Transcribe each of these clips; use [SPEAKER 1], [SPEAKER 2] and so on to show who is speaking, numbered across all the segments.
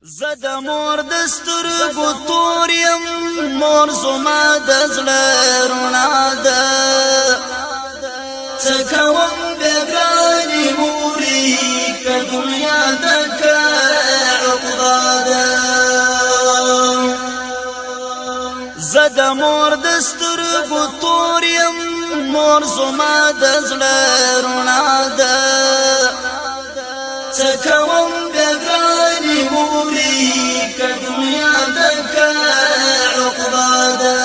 [SPEAKER 1] زد مور دستور گتور یم مور زما دزل رونا ده چکوم بگرانی موری که دنیا دکا عقبا ده زد مور دستور گتور یم مور زما دزل رونا ده چکوم بگرانی موری که دنیا دکا عقبا ده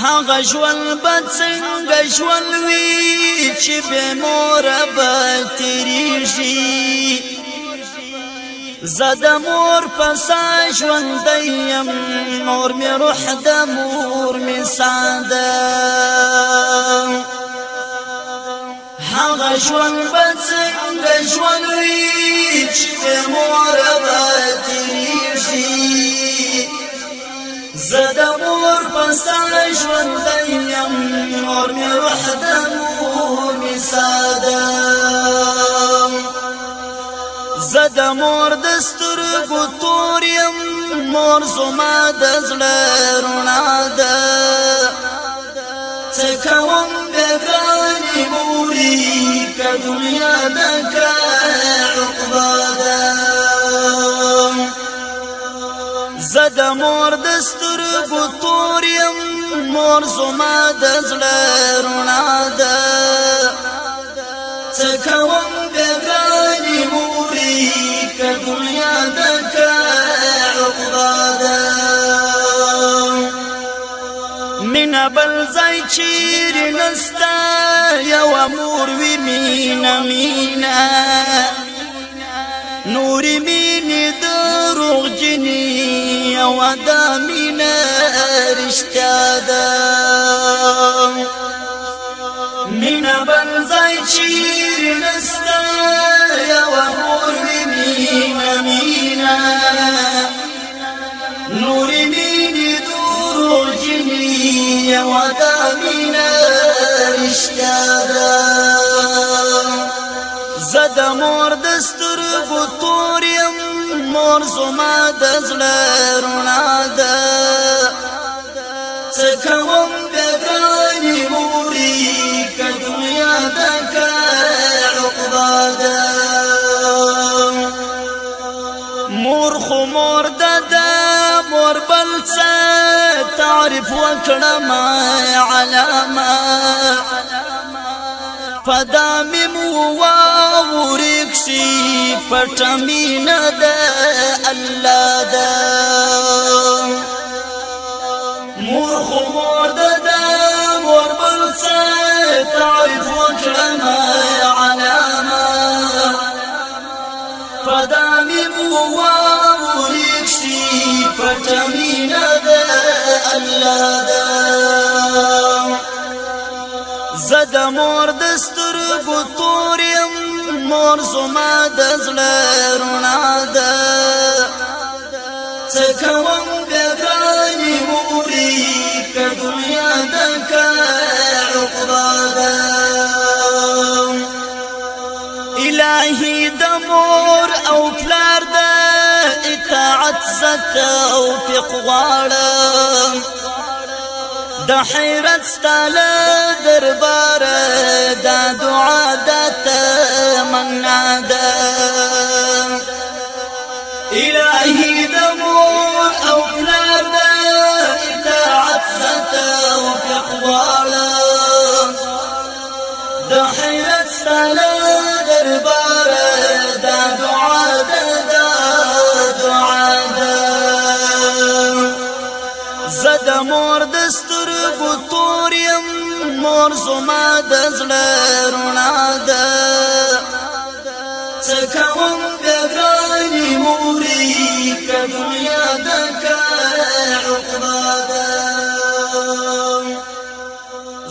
[SPEAKER 1] هغه ژوند به څنګه ژوند وي چې بې موره به تېرېږي زه د مور په سا ژوندی یم مور مې روح د مور مې ساده هغه ژوند به څنګه ژوند وي چې بې موره به تېرېږي زه د مور په سا ژوندی یم مور مې روح د مور مې ساده زه د مور د سترګو تور یم مور زما د زړه رڼا ده څه کوم بې ګرانې مورې که دنیا دکه عقبا ده زه د مور د سترګو تور یم مور زما د زړه رڼا ده څه کوم بې ګرانې مورې که دنیا دکه عقبا ده مینه بل ځای چیرې نسته یوه مور وي مینه مینه نورې مینې دروغجنې یوه دا مینه رښتیا ده مینه بل ځای چیرې نسته یوه مور وي مینه مینه نورې مینې دروغجنې یوه دا مینه رښتیا ده زه د مور د سترګو تور یم مور زما د زړه رڼا ده څه کوم بې ګرانې مورې که دنیا دکه عقبا ده مور خو مور ده مور بل څه تعریف وکړمه علامه پدا می مو واورک شي پټه مینه ده الله ده مور خو مور ده مور بل څه تعریف وکړمه علامه پدا می مو واورک شي پټه مینه ده الله ده زه د مور د سترګو تور یم مور زما د زړه رڼا ده څه کوم بې ګرانې مورې که دنیا دکه عقبا ده الهي د مور او پلار ده اطاعت زه توفیق غواړم د حیرت ستاله دربار دا دعا دا تمنا ده الهی د مور او پلار ده اطاعت زه توفیق غواړم د حیرت ستاله دربار دا دعا ده دعا ده زه د مور د سترګو تور یم مور زما د زړه رڼا ده څه کوم بې ګرانې مورې که دنیا دکه عقبا ده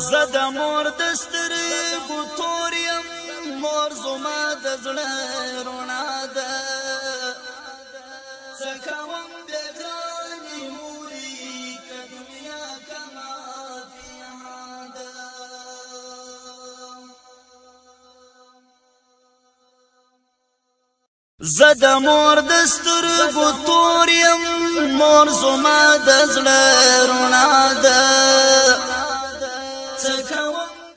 [SPEAKER 1] زه د مور د سترګو تور یم مور زما د زړه رڼا ده څه کوم بې ګرانې مورې که دنیا کما فیها ده زد مور دسترګو تور يم مور زما د زړه رڼا ده